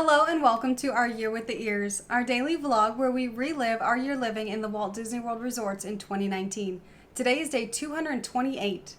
Hello and welcome to our Year with the Ears, our daily vlog where we relive our year living in the Walt Disney World resorts in 2019. Today is day 228.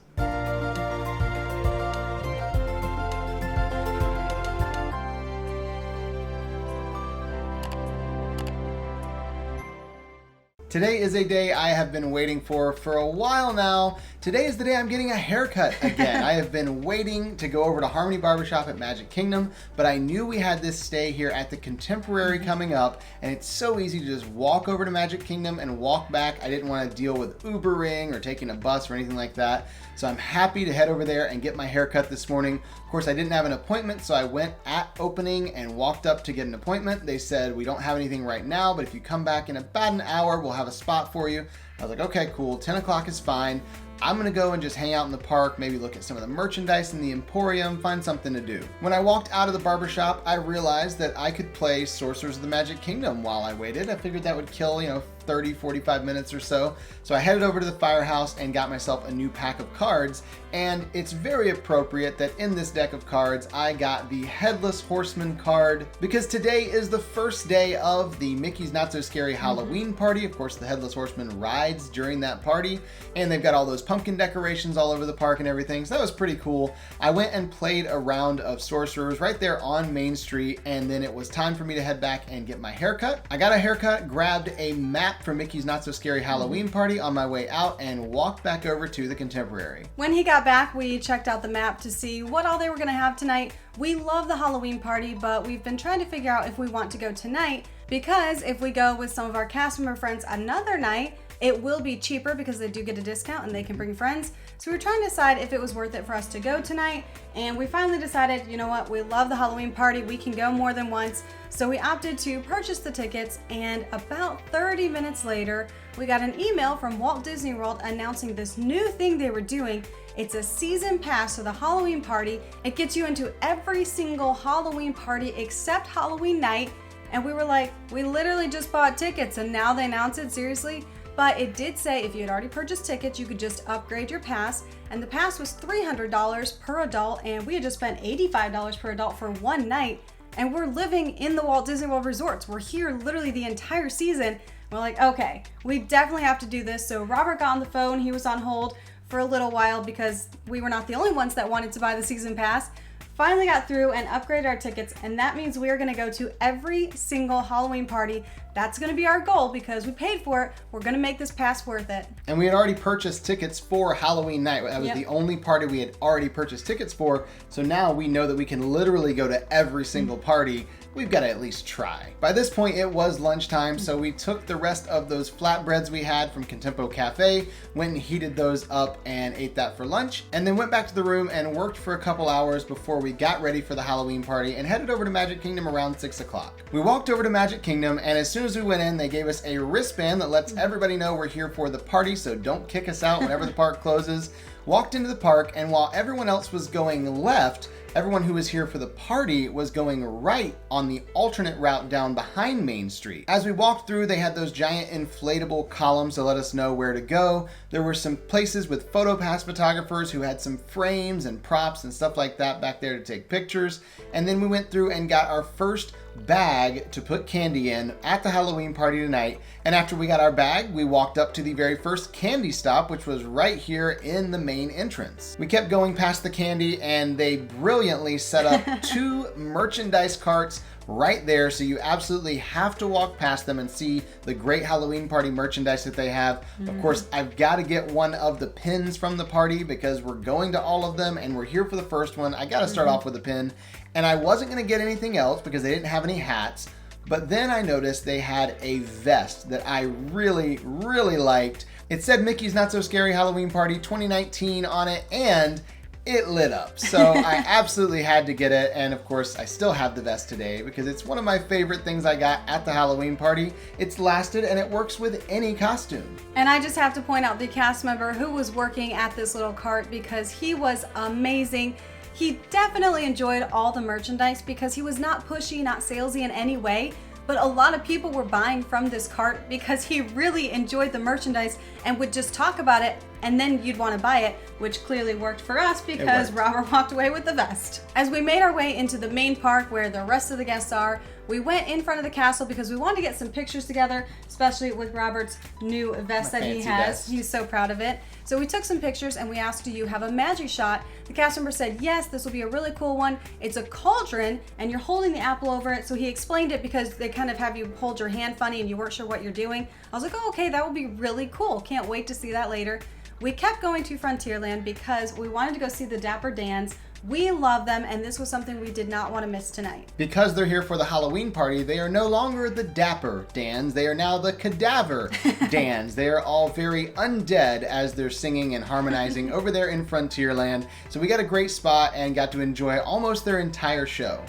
Today is a day I have been waiting for a while now. Today is the day I'm getting a haircut again. I have been waiting to go over to Harmony Barbershop at Magic Kingdom, but I knew we had this stay here at the Contemporary coming up, and it's so easy to just walk over to Magic Kingdom and walk back. I didn't want to deal with Ubering or taking a bus or anything like that, so I'm happy to head over there and get my haircut this morning. Of course, I didn't have an appointment, so I went at opening and walked up to get an appointment. They said, we don't have anything right now, but if you come back in about an hour, we'll have a spot for you. I was like, okay, cool, 10 o'clock is fine. I'm gonna go and just hang out in the park, maybe look at some of the merchandise in the Emporium, find something to do. When I walked out of the barbershop, I realized that I could play Sorcerers of the Magic Kingdom while I waited. I figured that would kill, 30, 45 minutes or so. So I headed over to the firehouse and got myself a new pack of cards. And it's very appropriate that in this deck of cards, I got the Headless Horseman card because today is the first day of the Mickey's Not So Scary Halloween party. Of course, the Headless Horseman rides during that party, and they've got all those pumpkin decorations all over the park and everything. So that was pretty cool. I went and played a round of Sorcerers right there on Main Street, and then it was time for me to head back and get my haircut. I got a haircut, grabbed a map for Mickey's Not So Scary Halloween party on my way out, and walked back over to the Contemporary. When he got back, we checked out the map to see what all they were going to have tonight. We love the Halloween party, but we've been trying to figure out if we want to go tonight, because if we go with some of our cast member friends another night, it will be cheaper because they do get a discount and they can bring friends. So we were trying to decide if it was worth it for us to go tonight, and we finally decided, you know what, we love the Halloween party, we can go more than once. So we opted to purchase the tickets, and about 30 minutes later, we got an email from Walt Disney World announcing this new thing they were doing. It's a season pass to the Halloween party. It gets you into every single Halloween party except Halloween night. And we were like, we literally just bought tickets and now they announce it, seriously? But it did say if you had already purchased tickets, you could just upgrade your pass. And the pass was $300 per adult, and we had just spent $85 per adult for one night. And we're living in the Walt Disney World resorts. We're here literally the entire season. We're like, okay, we definitely have to do this. So Robert got on the phone. He was on hold for a little while because we were not the only ones that wanted to buy the season pass. Finally got through and upgraded our tickets, and that means we are going to go to every single Halloween party. That's going to be our goal because we paid for it. We're going to make this pass worth it. And we had already purchased tickets for Halloween night. That was the only party we had already purchased tickets for. So now we know that we can literally go to every single party. We've got to at least try. By this point, it was lunchtime, so we took the rest of those flatbreads we had from Contempo Cafe, went and heated those up and ate that for lunch, and then went back to the room and worked for a couple hours before we got ready for the Halloween party and headed over to Magic Kingdom around 6 o'clock. We walked over to Magic Kingdom, and as soon as we went in, they gave us a wristband that lets everybody know we're here for the party, so don't kick us out whenever the park closes. Walked into the park, and while everyone else was going left, everyone who was here for the party was going right on the alternate route down behind Main Street. As we walked through, they had those giant inflatable columns to let us know where to go. There were some places with PhotoPass photographers who had some frames and props and stuff like that back there to take pictures. And then we went through and got our first bag to put candy in at the Halloween party tonight. And after we got our bag, we walked up to the very first candy stop, which was right here in the main entrance. We kept going past the candy, and they brilliantly set up two merchandise carts right there, so you absolutely have to walk past them and see the great Halloween party merchandise that they have. Of course, I've got to get one of the pins from the party because we're going to all of them and we're here for the first one. I got to start off with a pin, and I wasn't going to get anything else because they didn't have any hats. But then I noticed they had a vest that I really, really liked. It said Mickey's Not So Scary Halloween Party 2019 on it, and it lit up. So I absolutely had to get it. And of course, I still have the vest today because it's one of my favorite things I got at the Halloween party. It's lasted and it works with any costume. And I just have to point out the cast member who was working at this little cart because he was amazing. He definitely enjoyed all the merchandise because he was not pushy, not salesy in any way. But a lot of people were buying from this cart because he really enjoyed the merchandise and would just talk about it and then you'd want to buy it, which clearly worked for us because Robert walked away with the vest. As we made our way into the main park where the rest of the guests are, we went in front of the castle because we wanted to get some pictures together, especially with Robert's new vest that he has. Vest. He's so proud of it. So we took some pictures and we asked, do you have a magic shot? The cast member said, yes, this will be a really cool one. It's a cauldron and you're holding the apple over it. So he explained it because they kind of have you hold your hand funny and you weren't sure what you're doing. I was like, oh, okay, that will be really cool. Can't wait to see that later. We kept going to Frontierland because we wanted to go see the Dapper Dans. We love them, and this was something we did not want to miss tonight. Because they're here for the Halloween party, they are no longer the Dapper Dans. They are now the Cadaver Dans. They are all very undead as they're singing and harmonizing over there in Frontierland. So we got a great spot and got to enjoy almost their entire show.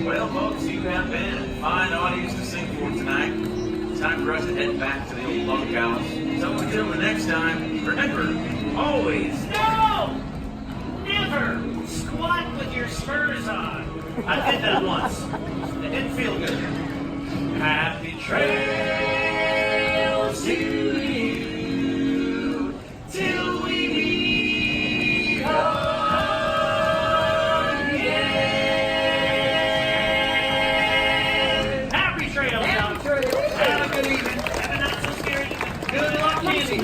Well, folks, you have been a fine audience to sing for tonight. Time for us to head back to the old bunkhouse. So until the next time, remember, always No! Never squat with your spurs on. I did that once. It didn't feel good. Happy trails to you till we meet again. Happy trails, y'all. Have a good evening. Have a not so scary evening. Good luck, Kenny.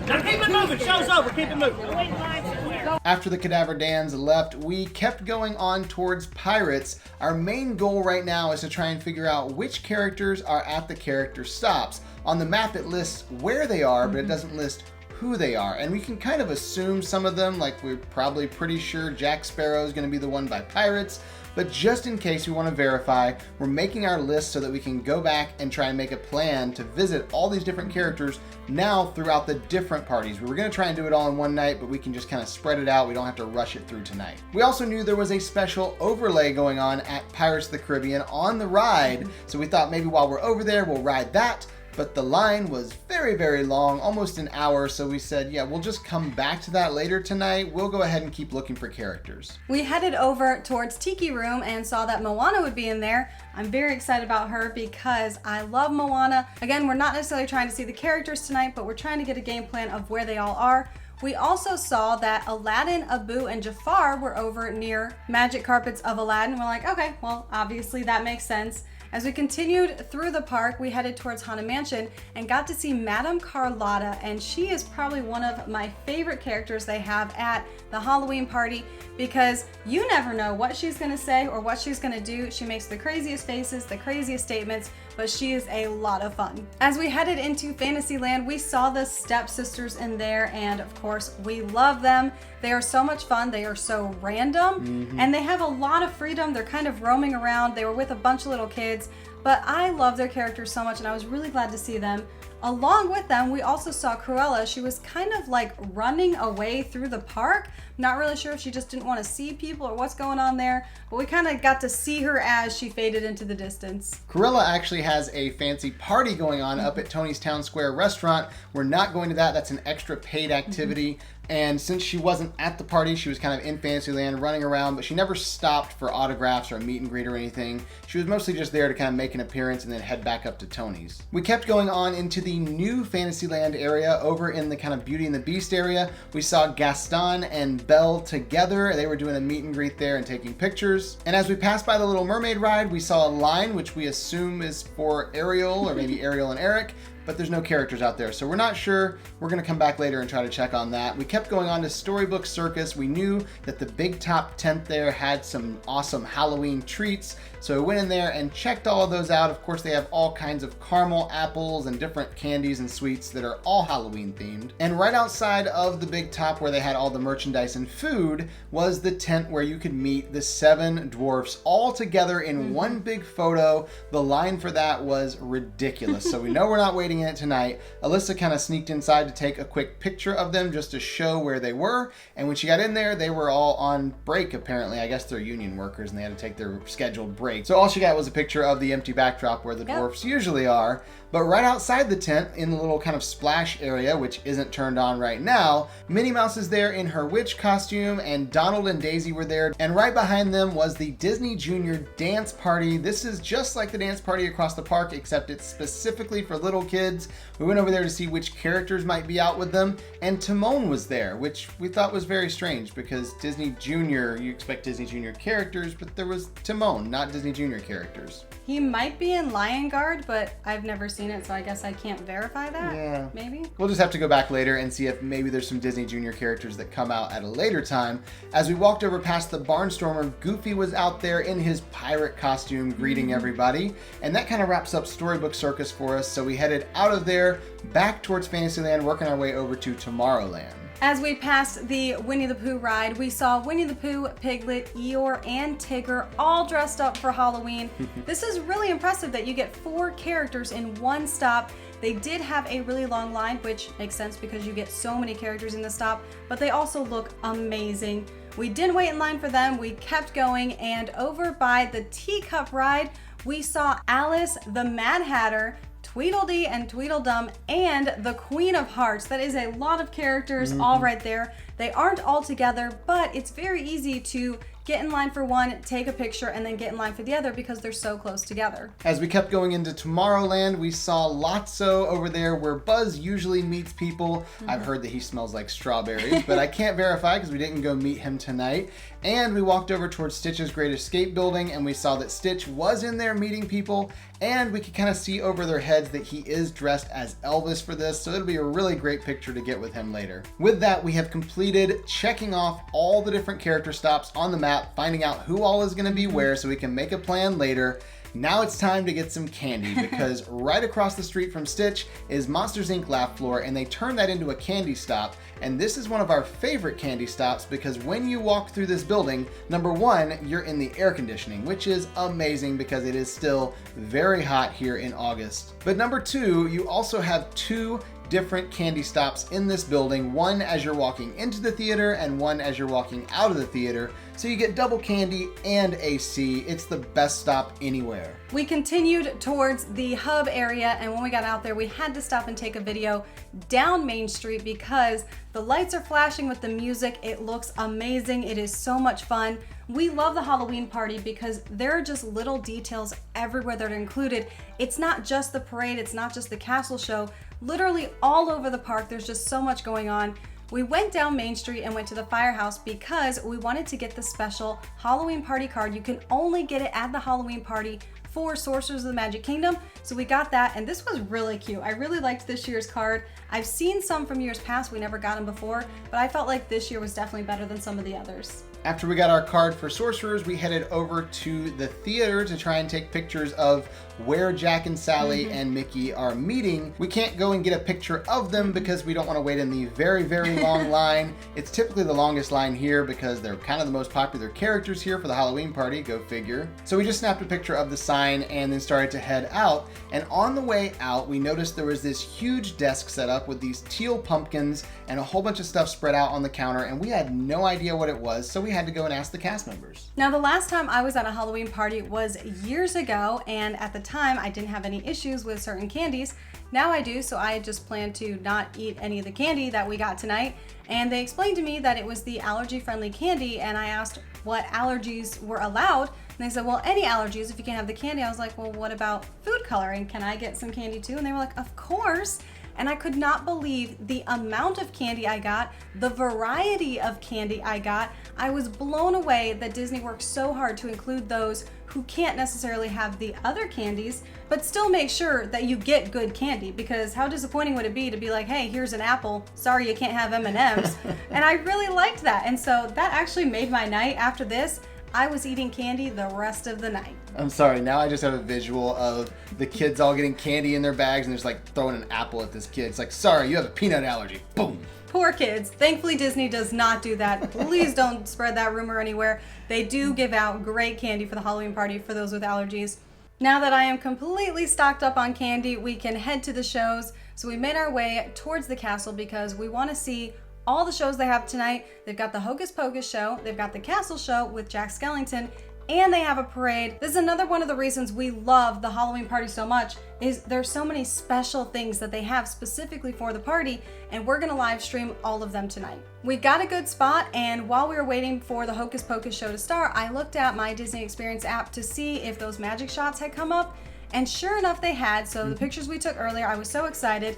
Now keep it moving. Show's over. Keep it moving. Wait in line somewhere. After the Cadaver Dans left, we kept going on towards Pirates. Our main goal right now is to try and figure out which characters are at the character stops. On the map it lists where they are, but it doesn't list who they are. And we can kind of assume some of them, like we're probably pretty sure Jack Sparrow is going to be the one by Pirates. But just in case we want to verify, we're making our list so that we can go back and try and make a plan to visit all these different characters now throughout the different parties. We were going to try and do it all in one night, but we can just kind of spread it out. We don't have to rush it through tonight. We also knew there was a special overlay going on at Pirates of the Caribbean on the ride, so we thought maybe while we're over there, we'll ride that. But the line was very, very long, almost an hour, so we said, yeah, we'll just come back to that later tonight. We'll go ahead and keep looking for characters. We headed over towards Tiki Room and saw that Moana would be in there. I'm very excited about her because I love Moana. Again, we're not necessarily trying to see the characters tonight, but we're trying to get a game plan of where they all are. We also saw that Aladdin, Abu, and Jafar were over near Magic Carpets of Aladdin. We're like, okay, well, obviously that makes sense. As we continued through the park, we headed towards Haunted Mansion and got to see Madame Carlotta, and she is probably one of my favorite characters they have at the Halloween party because you never know what she's going to say or what she's going to do. She makes the craziest faces, the craziest statements, but she is a lot of fun. As we headed into Fantasyland, we saw the stepsisters in there, and of course, we love them. They are so much fun. They are so random, and they have a lot of freedom. They're kind of roaming around. They were with a bunch of little kids, but I love their characters so much, and I was really glad to see them. Along with them, we also saw Cruella. She was kind of like running away through the park. Not really sure if she just didn't want to see people or what's going on there, but we kind of got to see her as she faded into the distance. Cruella actually has a fancy party going on up at Tony's Town Square restaurant. We're not going to that. That's an extra paid activity. And since she wasn't at the party, she was kind of in Fantasyland running around, but she never stopped for autographs or a meet and greet or anything. She was mostly just there to kind of make an appearance and then head back up to Tony's. We kept going on into the new Fantasyland area over in the kind of Beauty and the Beast area. We saw Gaston and Belle together. They were doing a meet and greet there and taking pictures. And as we passed by the Little Mermaid ride, we saw a line which we assume is for Ariel or maybe Ariel and Eric, but there's no characters out there, so we're not sure. We're gonna come back later and try to check on that. We kept going on to Storybook Circus. We knew that the big top tent there had some awesome Halloween treats, so we went in there and checked all of those out. Of course, they have all kinds of caramel apples and different candies and sweets that are all Halloween themed. And right outside of the big top where they had all the merchandise and food was the tent where you could meet the 7 dwarfs all together in one big photo. The line for that was ridiculous, so we know we're not waiting in it tonight. Alyssa kind of sneaked inside to take a quick picture of them just to show where they were, and when she got in there, they were all on break apparently. I guess they're union workers and they had to take their scheduled break. So all she got was a picture of the empty backdrop where the dwarfs usually are. But right outside the tent, in the little kind of splash area, which isn't turned on right now, Minnie Mouse is there in her witch costume, and Donald and Daisy were there. And right behind them was the Disney Junior Dance Party. This is just like the dance party across the park, except it's specifically for little kids. kids. We went over there to see which characters might be out with them, and Timon was there, which we thought was very strange because Disney Junior, you expect Disney Junior characters, but there was Timon, not Disney Junior characters. He might be in Lion Guard, but I've never seen it, so I guess I can't verify that. Yeah. Maybe? We'll just have to go back later and see if maybe there's some Disney Junior characters that come out at a later time. As we walked over past the Barnstormer, Goofy was out there in his pirate costume greeting everybody. And that kind of wraps up Storybook Circus for us. So we headed out of there, back towards Fantasyland, working our way over to Tomorrowland. As we passed the Winnie the Pooh ride, we saw Winnie the Pooh, Piglet, Eeyore, and Tigger all dressed up for Halloween. This is really impressive that you get 4 characters in one stop. They did have a really long line, which makes sense because you get so many characters in the stop, but they also look amazing. We didn't wait in line for them, we kept going, and over by the Teacup ride, we saw Alice the Mad Hatter, Tweedledee and Tweedledum, and the Queen of Hearts. That is a lot of characters all right there. They aren't all together, but it's very easy to get in line for one, take a picture, and then get in line for the other because they're so close together. As we kept going into Tomorrowland, we saw Lotso over there where Buzz usually meets people. I've heard that he smells like strawberries, but I can't verify because we didn't go meet him tonight. And we walked over towards Stitch's Great Escape building and we saw that Stitch was in there meeting people, and we could kind of see over their heads that he is dressed as Elvis for this, so it'll be a really great picture to get with him later. With that, we have completed checking off all the different character stops on the map, finding out who all is going to be where so we can make a plan later. Now it's time to get some candy because right across the street from Stitch is Monsters Inc. Laugh Floor, and they turned that into a candy stop. And this is one of our favorite candy stops because when you walk through this building, number one, you're in the air conditioning, which is amazing because it is still very hot here in August. But number two, you also have 2 different candy stops in this building, one as you're walking into the theater and one as you're walking out of the theater. So you get double candy and AC. It's the best stop anywhere. We continued towards the hub area, and when we got out there, we had to stop and take a video down Main Street because the lights are flashing with the music. It looks amazing. It is so much fun. We love the Halloween party because there are just little details everywhere that are included. It's not just the parade, it's not just the castle show. Literally all over the park, there's just so much going on. We went down Main Street and went to the firehouse because we wanted to get the special Halloween party card. You can only get it at the Halloween party for Sorcerers of the Magic Kingdom. So we got that, and this was really cute. I really liked this year's card. I've seen some from years past, we never got them before, but I felt like this year was definitely better than some of the others. After we got our card for Sorcerers, we headed over to the theater to try and take pictures of where Jack and Sally and Mickey are meeting. We can't go and get a picture of them because we don't want to wait in the very, very long line. It's typically the longest line here because they're kind of the most popular characters here for the Halloween party, go figure. So we just snapped a picture of the sign and then started to head out. And on the way out, we noticed there was this huge desk set up with these teal pumpkins and a whole bunch of stuff spread out on the counter, and we had no idea what it was, so we had to go and ask the cast members. Now, the last time I was at a Halloween party was years ago, and at the time I didn't have any issues with certain candies. Now I do, so I just plan to not eat any of the candy that we got tonight. And they explained to me that it was the allergy-friendly candy, and I asked what allergies were allowed, and they said, well, any allergies if you can have the candy. I was like, well, what about food coloring? Can I get some candy too? And they were like, of course. And I could not believe the amount of candy I got, the variety of candy I got. I was blown away that Disney worked so hard to include those who can't necessarily have the other candies, but still make sure that you get good candy, because how disappointing would it be to be like, hey, here's an apple, sorry you can't have M&Ms. And I really liked that, and so that actually made my night. After this, I was eating candy the rest of the night. I'm sorry, now I just have a visual of the kids all getting candy in their bags and just like throwing an apple at this kid. It's like, sorry, you have a peanut allergy. Boom. Poor kids. Thankfully, Disney does not do that. Please don't spread that rumor anywhere. They do give out great candy for the Halloween party for those with allergies. Now that I am completely stocked up on candy, we can head to the shows. So we made our way towards the castle because we want to see all the shows they have tonight. They've got the Hocus Pocus show, they've got the castle show with Jack Skellington, and they have a parade. This is another one of the reasons we love the Halloween party so much, is there's so many special things that they have specifically for the party, and we're gonna live stream all of them tonight. We got a good spot, and while we were waiting for the Hocus Pocus show to start, I looked at my Disney Experience app to see if those magic shots had come up, And sure enough, they had. So the pictures we took earlier, I was so excited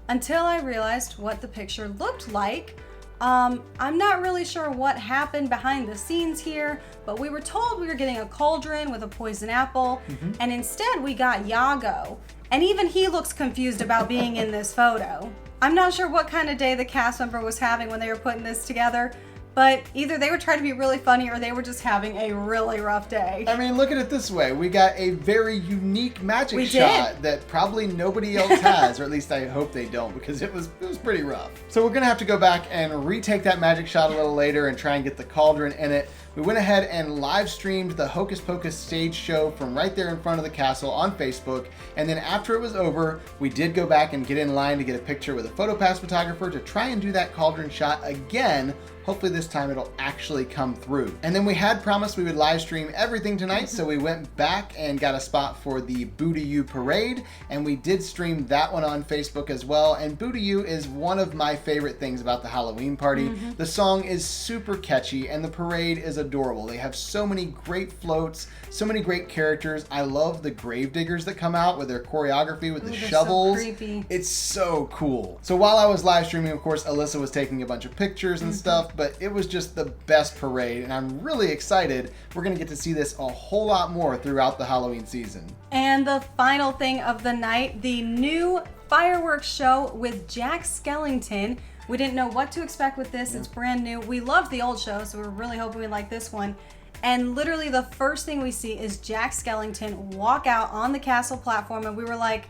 until I realized what the picture looked like. I'm not really sure what happened behind the scenes here, but we were told we were getting a cauldron with a poison apple, and instead we got Yago. And even he looks confused about being in this photo. I'm not sure what kind of day the cast member was having when they were putting this together, but either they were trying to be really funny or they were just having a really rough day. I mean, look at it this way. We got a very unique magic shot that probably nobody else has, or at least I hope they don't, because it was pretty rough. So we're gonna have to go back and retake that magic shot a little later and try and get the cauldron in it. We went ahead and live streamed the Hocus Pocus stage show from right there in front of the castle on Facebook. And then after it was over, we did go back and get in line to get a picture with a PhotoPass photographer to try and do that cauldron shot again. Hopefully this time it'll actually come through. And then we had promised we would live stream everything tonight, so we went back and got a spot for the Boo to You parade, and we did stream that one on Facebook as well. And Boo to You is one of my favorite things about the Halloween party. The song is super catchy and the parade is adorable. They have so many great floats, so many great characters. I love the gravediggers that come out with their choreography with the shovels. So creepy. It's so cool. So while I was live streaming, of course, Alyssa was taking a bunch of pictures and stuff, but it was just the best parade, and I'm really excited. We're gonna get to see this a whole lot more throughout the Halloween season. And the final thing of the night, the new fireworks show with Jack Skellington. We didn't know what to expect with this. It's brand new. We loved the old show, so we're really hoping we like this one. And literally the first thing we see is Jack Skellington walk out on the castle platform, and we were like,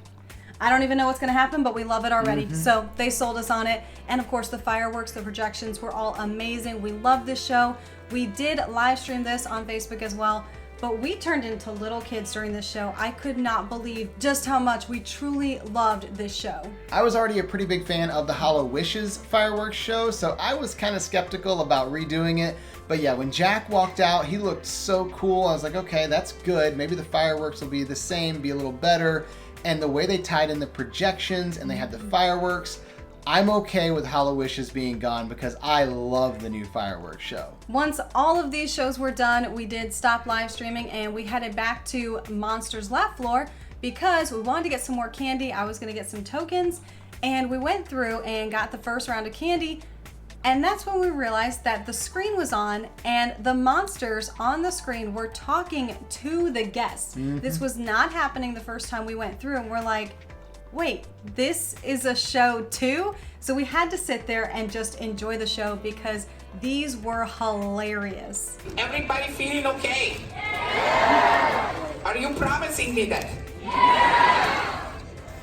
I don't even know what's going to happen, but we love it already. So they sold us on it. And of course, the fireworks, the projections were all amazing. We love this show. We did live stream this on Facebook as well, but we turned into little kids during this show. I could not believe just how much we truly loved this show. I was already a pretty big fan of the Hollow Wishes fireworks show, so I was kind of skeptical about redoing it. But yeah, when Jack walked out, he looked so cool. I was like, okay, that's good. Maybe the fireworks will be the same, be a little better. And the way they tied in the projections and they had the fireworks, I'm okay with Hollow Wishes being gone because I love the new fireworks show. Once all of these shows were done, we did stop live streaming and we headed back to Monsters Laugh Floor because we wanted to get some more candy. I was gonna get some tokens, and we went through and got the first round of candy. And that's when we realized that the screen was on and the monsters on the screen were talking to the guests. This was not happening the first time we went through, and we're like, wait, this is a show too? So we had to sit there and just enjoy the show because these were hilarious. Everybody feeling okay? Are you promising me that?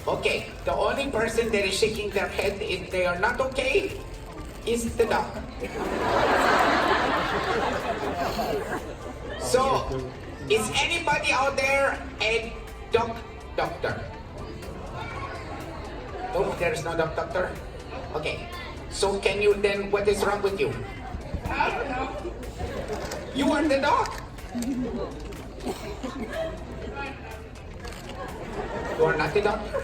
Okay, the only person that is shaking their head if they are not okay is the dog. So, is anybody out there a dog doctor? No, there is no dog doctor? Okay. So can you then, what is wrong with you? I don't know. You are the dog. You are not the doctor?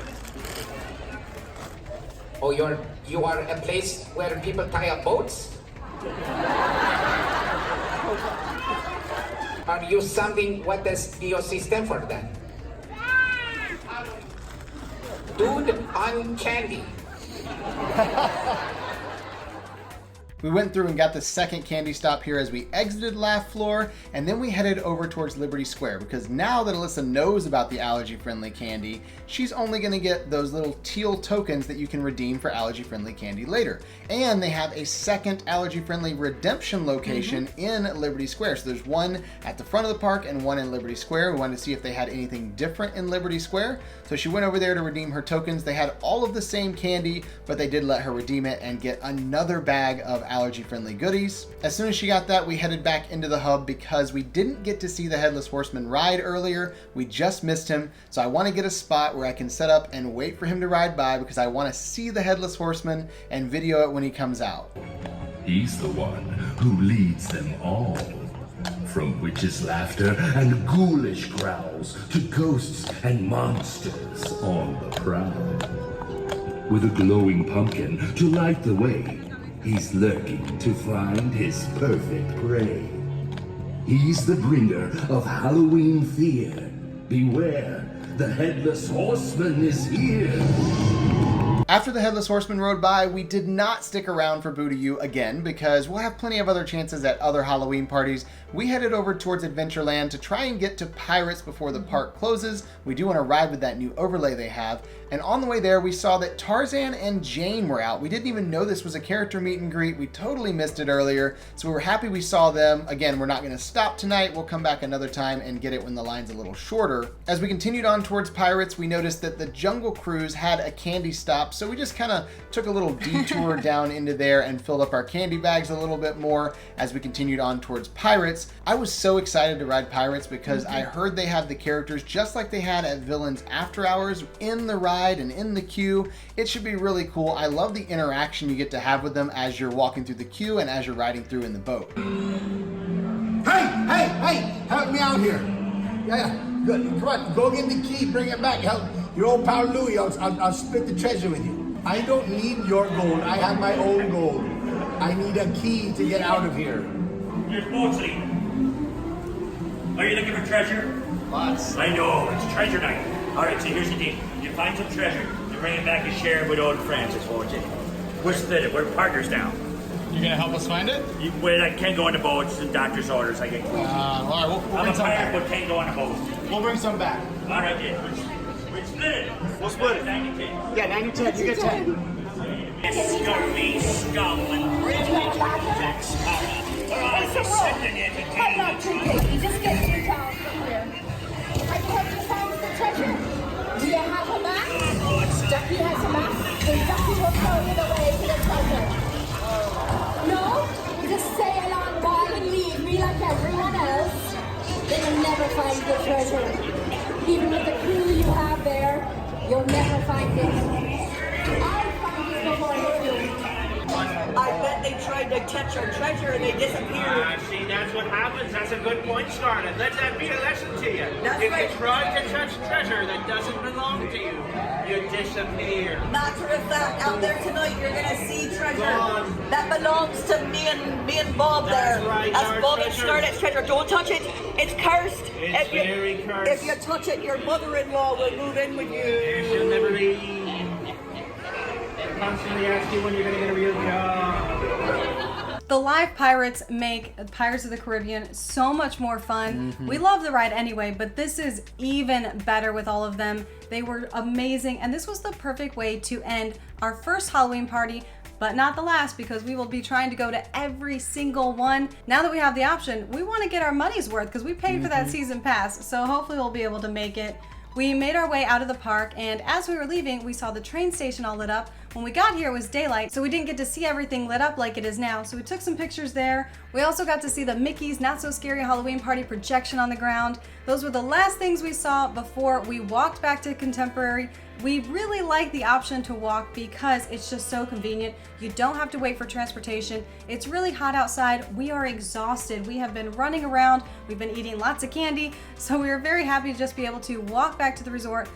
Oh, you are a place where people tie up boats? Are you something, what does DOC stand for then? Dude on candy. We went through and got the second candy stop here as we exited Laugh Floor, and then we headed over towards Liberty Square because now that Alyssa knows about the allergy-friendly candy, she's only going to get those little teal tokens that you can redeem for allergy-friendly candy later. And they have a second allergy-friendly redemption location in Liberty Square. So there's one at the front of the park and one in Liberty Square. We wanted to see if they had anything different in Liberty Square. So she went over there to redeem her tokens. They had all of the same candy, but they did let her redeem it and get another bag of allergy-friendly goodies. As soon as she got that, we headed back into the hub because we didn't get to see the Headless Horseman ride earlier. We just missed him, so I want to get a spot where I can set up and wait for him to ride by because I want to see the Headless Horseman and video it when he comes out. He's the one who leads them all. From witches' laughter and ghoulish growls to ghosts and monsters on the prowl. With a glowing pumpkin to light the way, he's lurking to find his perfect prey. He's the bringer of Halloween fear. Beware, The Headless Horseman is here. After the Headless Horseman rode by, we did not stick around for Boo-to-You again because we'll have plenty of other chances at other Halloween parties. We headed over towards Adventureland to try and get to Pirates before the park closes. We do want to ride with that new overlay they have. And on the way there, we saw that Tarzan and Jane were out. We didn't even know this was a character meet and greet. We totally missed it earlier. So we were happy we saw them. Again, we're not going to stop tonight. We'll come back another time and get it when the line's a little shorter. As we continued on towards Pirates, we noticed that the Jungle Cruise had a candy stop. So we just kind of took a little detour down into there and filled up our candy bags a little bit more as we continued on towards Pirates. I was so excited to ride Pirates because I heard they have the characters just like they had at Villains After Hours in the ride and in the queue. It should be really cool. I love the interaction you get to have with them as you're walking through the queue and as you're riding through in the boat. Hey, help me out here. Yeah, good. Come on, go get the key, bring it back. Help your old pal Louie, I'll split the treasure with you. I don't need your gold, I have my own gold. I need a key to get out of here. Here's Boatsy. Are you looking for treasure? Lots. I know, it's treasure night. Alright, so here's the deal. You find some treasure, you bring it back and share it with old Francis, won't you? We're split, we're partners now. You're gonna help us find it? Well, I can't go on the boat, it's the doctor's orders, I get clean. All right, we'll I'm bring a some pirate, back. but can't go on the boat. We'll bring some back. Alright, then, we're split it. We'll split it. 90-10. Yeah, 90-10, you get 10. Scurvy scum and brilliant Jack Sparrow. We're all just sitting here to I'm not too picky. Just get 2 towels from here. Have you found the treasure? Do you have a map? Ducky has a map. Then Ducky will show you the way to the treasure. No? Just stay along by and leave me like everyone else. Then you'll never find the treasure. Even with the crew you have there, you'll never find it. I'll find it before you. I bet they tried to catch our treasure and they disappeared. See, that's what happens. That's a good point, Scarlet. Let that be a lesson to you. That's if right. you try to touch treasure that doesn't belong to you, you disappear. Matter of fact, out there tonight you're gonna see treasure Gone. that belongs to me and Bob That's there. right, That's our Bob and treasure. Scarlet's treasure. Don't touch it. It's cursed. It's very cursed. If you touch it, your mother-in-law will move in with you. She'll never leave. Constantly ask you when you're going to get a real job. The live pirates make Pirates of the Caribbean so much more fun. We love the ride anyway, but this is even better with all of them. They were amazing, and this was the perfect way to end our first Halloween party, but not the last, because we will be trying to go to every single one. Now that we have the option, we want to get our money's worth because we paid for that season pass, so hopefully we'll be able to make it. We made our way out of the park, and as we were leaving, we saw the train station all lit up. When we got here, it was daylight, so we didn't get to see everything lit up like it is now, so we took some pictures there. We also got to see the Mickey's Not So Scary Halloween Party projection on the ground. Those were the last things we saw before we walked back to Contemporary. We really like the option to walk because it's just so convenient. You don't have to wait for transportation. It's really hot outside. We are exhausted. We have been running around. We've been eating lots of candy. So we are very happy to just be able to walk back to the resort.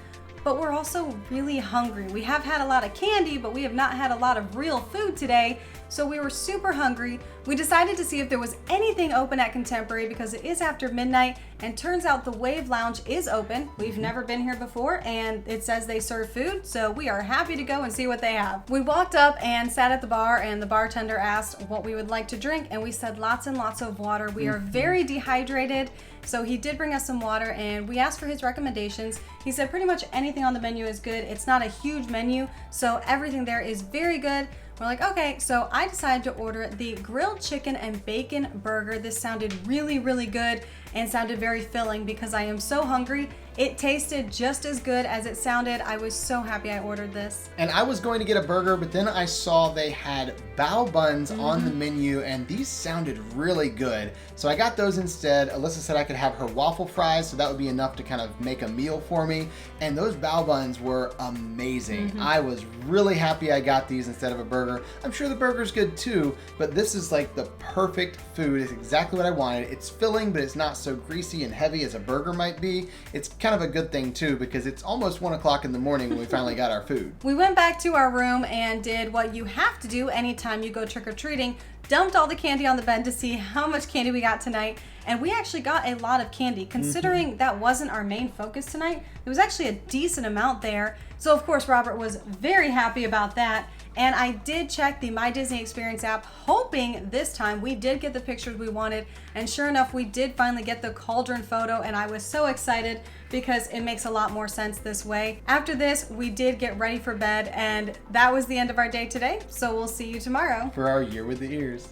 But we're also really hungry. We have had a lot of candy, but we have not had a lot of real food today. So we were super hungry. We decided to see if there was anything open at Contemporary because it is after midnight, and turns out the Wave Lounge is open. We've never been here before, and it says they serve food, so we are happy to go and see what they have. We walked up and sat at the bar, and the bartender asked what we would like to drink, and we said lots and lots of water. We are very dehydrated, so he did bring us some water, and we asked for his recommendations. He said pretty much anything on the menu is good. It's not a huge menu, so everything there is very good. We're like, okay, so I decided to order the grilled chicken and bacon burger. This sounded really, really good and sounded very filling because I am so hungry. It tasted just as good as it sounded. I was so happy I ordered this. And I was going to get a burger, but then I saw they had bao buns on the menu, and these sounded really good. So I got those instead. Alyssa said I could have her waffle fries, so that would be enough to kind of make a meal for me. And those bao buns were amazing. I was really happy I got these instead of a burger. I'm sure the burger's good too, but this is like the perfect food. It's exactly what I wanted. It's filling, but it's not so greasy and heavy as a burger might be. It's kind of a good thing too, because it's almost 1 o'clock in the morning when we finally got our food. We went back to our room and did what you have to do anytime you go trick-or-treating. dumped all the candy on the bed to see how much candy we got tonight. And we actually got a lot of candy. Considering that wasn't our main focus tonight, there was actually a decent amount there. So of course, Robert was very happy about that. And I did check the My Disney Experience app, hoping this time we did get the pictures we wanted. And sure enough, we did finally get the cauldron photo, and I was so excited because it makes a lot more sense this way. After this, we did get ready for bed, and that was the end of our day today. So we'll see you tomorrow for our Year with the Ears.